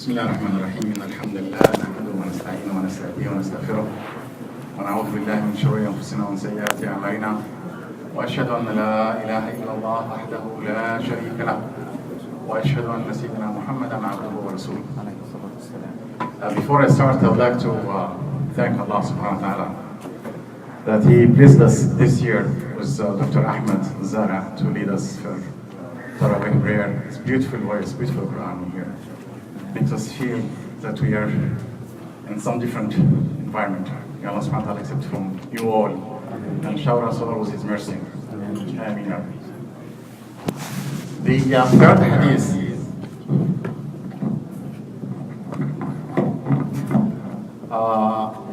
بسم الله الرحمن الرحيم إن الحمد لله نحمده ونستعينه ونستهديه ونستغفره ونعوذ بالله من شرور أنفسنا ومن سيئات أعمالنا وأشهد أن لا إله إلا الله وحده لا شريك له وأشهد أن سيدنا محمدا عبده ورسوله. Before I start, I would like to thank Allah subhanahu wa ta'ala that He blessed us this year with Dr. Ahmed Zara to lead us for Taraweeh prayer. It's beautiful words, beautiful Quran here. Makes us feel that we are in some different environment. May Allah subhanahu wa ta'ala accept from you all and shower us all with His mercy. Ameen. The third hadith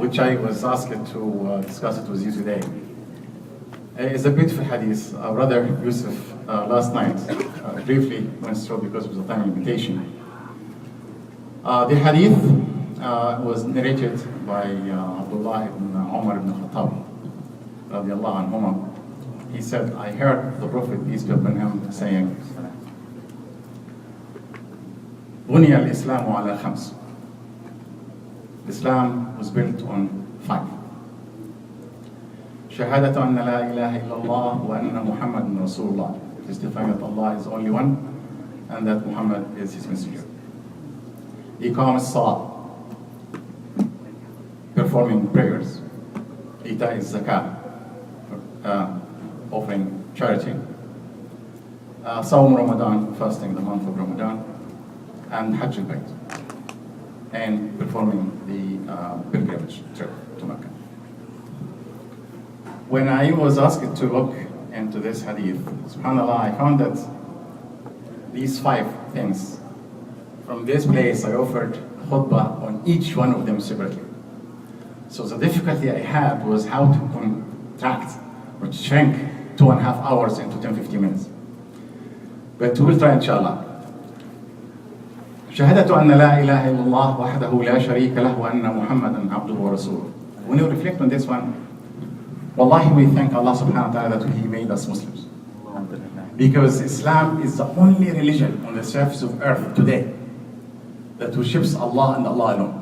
which I was asked to discuss it with you today is a beautiful hadith. Our brother Yusuf last night briefly went through because of the time limitation. The hadith was narrated by Abdullah bin Umar ibn al-Khattab, radiyallahu anhuma. He said, I heard the Prophet, peace be upon him, saying, بني الإسلام على خمس. Islam was built on 5. شهادة أن لا إله إلا الله وأن محمد رسول الله. Testifying that Allah is only one and that Muhammad is His messenger. إقام الصلاة, performing prayers. إيتاء الزكاة, offering charity. صوم Ramadan, fasting the month of Ramadan. And Hajj al-Bayt, and performing the pilgrimage trip to Mecca. When I was asked to look into this hadith, subhanAllah, I found that these 5 things, from this place I offered khutbah on each one of them separately. So the difficulty I had was how to contract or to shrink 2.5 hours into 10-15 minutes. But we will try inshallah. شهادة أن لا إله إلا الله وحده لا شريك له وأن محمدا عبده ورسوله. When you reflect on this one, wallahi we thank Allah subhanahu wa ta'ala that He made us Muslims. Because Islam is the only religion on the surface of earth today that worships Allah and Allah alone.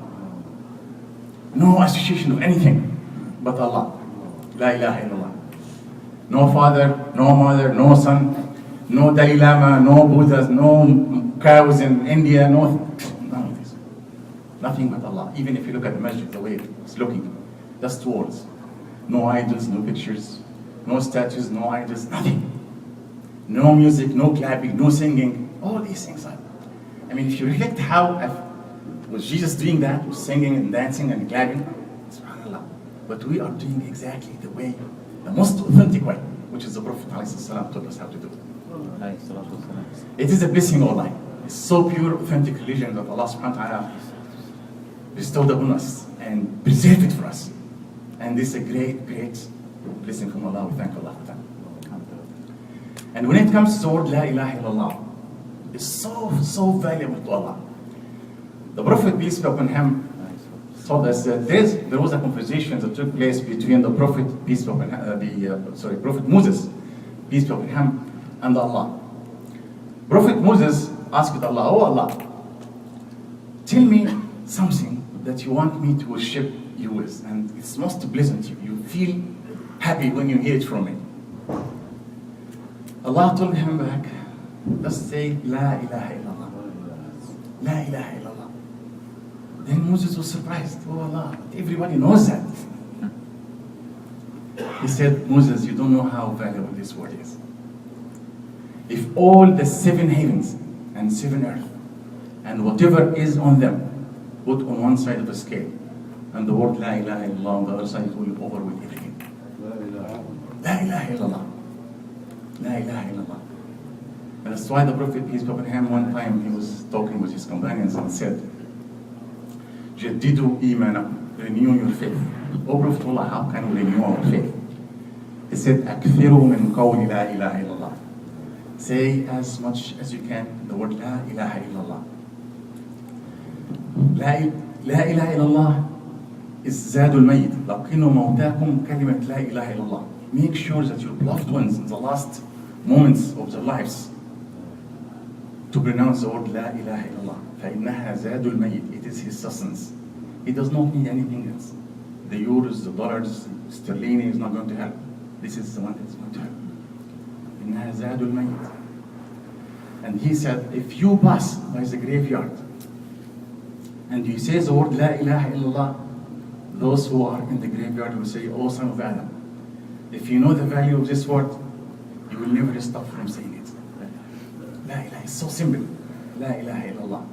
No association of anything but Allah. La ilaha illallah. No father, no mother, no son, no Dalai Lama, no Buddhas, no cows in India, none of this. Nothing but Allah. Even if you look at the masjid, the way it's looking, just walls. No idols, no pictures, no statues, no idols, nothing. No music, no clapping, no singing. All these things are. I mean, if you reflect how was Jesus doing that, was singing and dancing and clapping, subhanAllah. But we are doing exactly the way, the most authentic way, which is the Prophet ﷺ taught us how to do it. It is a blessing of Allah. It's so pure, authentic religion that Allah subhanahu wa ta'ala bestowed upon us and preserved it for us. And this is a great, great blessing from Allah. We thank Allah for that. And when it comes to the word La ilaha illallah, it's so valuable to Allah. The Prophet, peace be upon him, told us that there was a conversation that took place between the Prophet, peace be upon him, Prophet Moses, peace be upon him, and Allah. Prophet Moses asked Allah, oh Allah, tell me something that you want me to worship you with, and it's most pleasant to you. You feel happy when you hear it from me. Allah told him back, just say La ilaha illallah. La ilaha illallah. Then Moses was surprised. Oh Allah, everybody knows that. He said, Moses, you don't know how valuable this word is. If all the 7 heavens and 7 earth and whatever is on them put on one side of a scale, and the word La ilaha illallah on the other side, it will overwhelm everything. La ilaha illallah. La ilaha illallah. And that's why the Prophet, peace be upon him, one time he was talking with his companions and said, جددوا إيمانكم, renew your faith. Oh Prophet Allah, how can we renew our faith? He said, أكثروا من قول لا إله إلا الله. Say as much as you can the word La ilaha illallah. La ilaha illallah is Zadul Mayyit. لقنوا موتاكم كلمة لا إله illallah. Make sure that your loved ones in the last moments of their lives to pronounce the word La ilaha illallah. فَإِنَّهَا زَادُ الْمَيِّتِ. It is his sustenance. He does not need anything else. The euros, the dollars, sterling is not going to help. This is the one that's going to help. إِنَّهَا زَادُ الْمَيِّتِ. And he said, if you pass by the graveyard and you say the word La ilaha illallah, those who are in the graveyard will say, "Oh, son of Adam, if you know the value of this word, you will never stop from saying it." La ilaha is so simple. La ilaha illallah.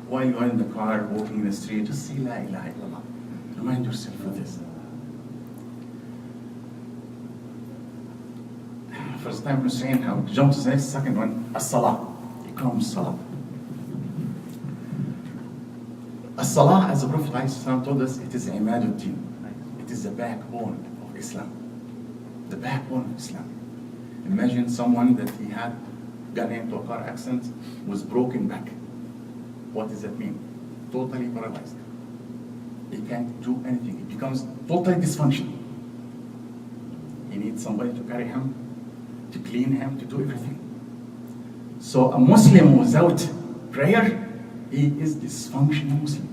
While you are in the car, walking in the street, just say La ilaha illallah. Remind yourself of this. First time Husain, how jump to the next, second one, as-salah. It comes salah. As-salah, as the Prophet ﷺ told us, it is imaduddin. It is the backbone of Islam. The backbone of Islam. Imagine someone that he had got into a car accident, was broken back. What does that mean? Totally paralyzed. He can't do anything. He becomes totally dysfunctional. He needs somebody to carry him, to clean him, to do everything. So a Muslim without prayer, he is dysfunctional Muslim.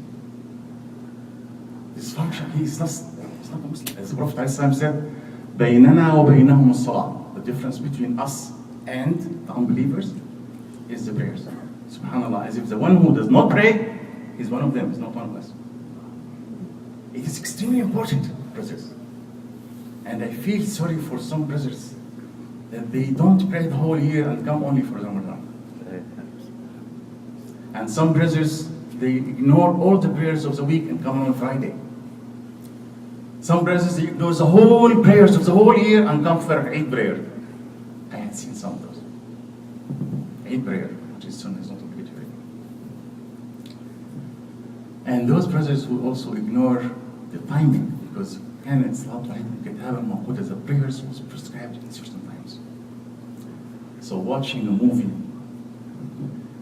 Dysfunction, he's not a Muslim. As the Prophet ﷺ said, بَيْنَنَا وَبَيْنَهُمُ الصَّلَاةِ. The difference between us and the unbelievers is the prayers. Subhanallah, as if the one who does not pray is one of them, is not one of us. It is extremely important, brothers. And I feel sorry for some brothers that they don't pray the whole year and come only for Ramadan. And some brothers, they ignore all the prayers of the week and come on Friday. Some brothers, they ignore the whole prayers of the whole year and come for Eid prayer. I had seen some of those. Eid prayer, which is Sunnah, is not obligatory. And those brothers who also ignore the timing, because كانت صلاة العيد الكتابة الموجودة, the prayers was prescribed in certain times. So watching a movie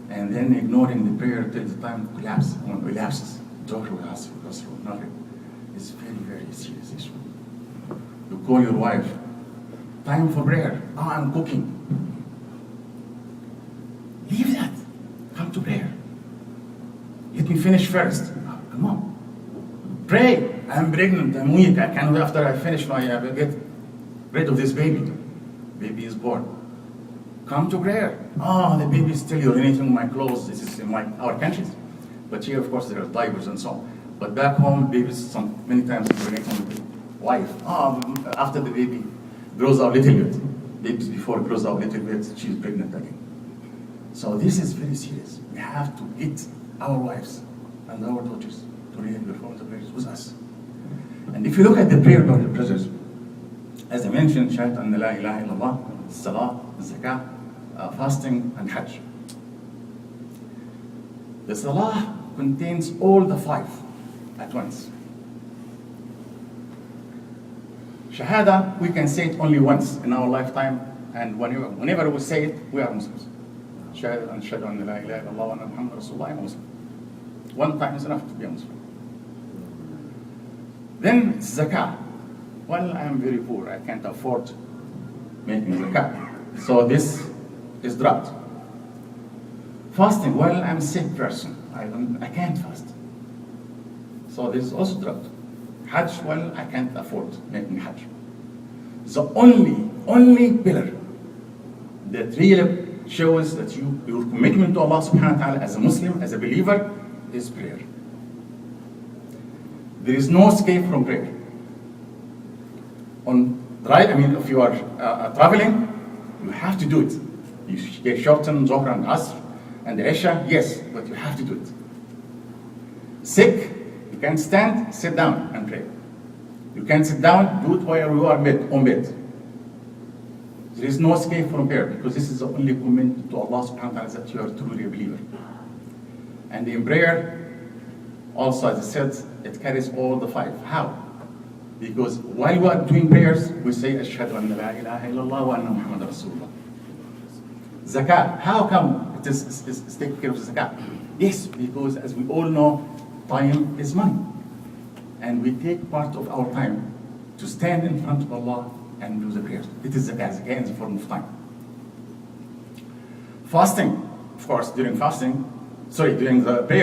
and then ignoring the prayer till the time elapses, Dhuhr will ask you, Asr will not, it's very, very serious issue. You call your wife, time for prayer. Oh, I'm cooking. Leave that. Come to prayer. Let me finish first. Oh, come on. Pray. I'm pregnant. I'm weak. I cannot, after I finish my, I will get rid of this baby. Baby is born. Come to prayer. Oh, the baby is still urinating on my clothes. This is in our countries. But here, of course, there are diapers and so on. But back home, babies many times urinate on the wife. Oh, after the baby grows up a little bit. Babies before it grows up a little bit, she's pregnant again. So this is very serious. We have to get our wives and our daughters to really perform the prayers with us. And if you look at the prayer of the brothers, as I mentioned, Shahadat an la ilaha illallah, salah, zakah, fasting, and Hajj. The salah contains all the five at once. Shahada, we can say it only once in our lifetime, and whenever we say it, we are Muslims. Shahada an shahadu an la ilaha illallah wa anna Muhammad Rasulullah, I'm a Muslim. One time is enough to be a Muslim. Then zakah. Well, I am very poor. I can't afford making zakah. So this is dropped. Fasting. Well, I'm a sick person. I can't fast. So this is also dropped. Hajj. Well, I can't afford making Hajj. The only pillar that really shows that your commitment to Allah subhanahu wa ta'ala as a Muslim, as a believer, is prayer. There is no escape from prayer. If you are traveling, you have to do it. You get shorten Zohar and Asr and the Isha, yes, but you have to do it. Sick, you can't stand, sit down and pray. You can't sit down, do it while you are on bed. There is no escape from prayer, because this is the only commitment to Allah subhanahu wa ta'ala that you are truly a believer. And in prayer, also, as I said, it carries all the five. How? Because while we are doing prayers, we say, Ashhadu an la ilaha illallah wa anna Muhammad Rasulullah. Zakah. How come it is taking care of zakah? Yes, because as we all know, time is money. And we take part of our time to stand in front of Allah and do the prayers. It is zakah. Zakah is a form of time. Fasting. of course, during fasting, during the prayer.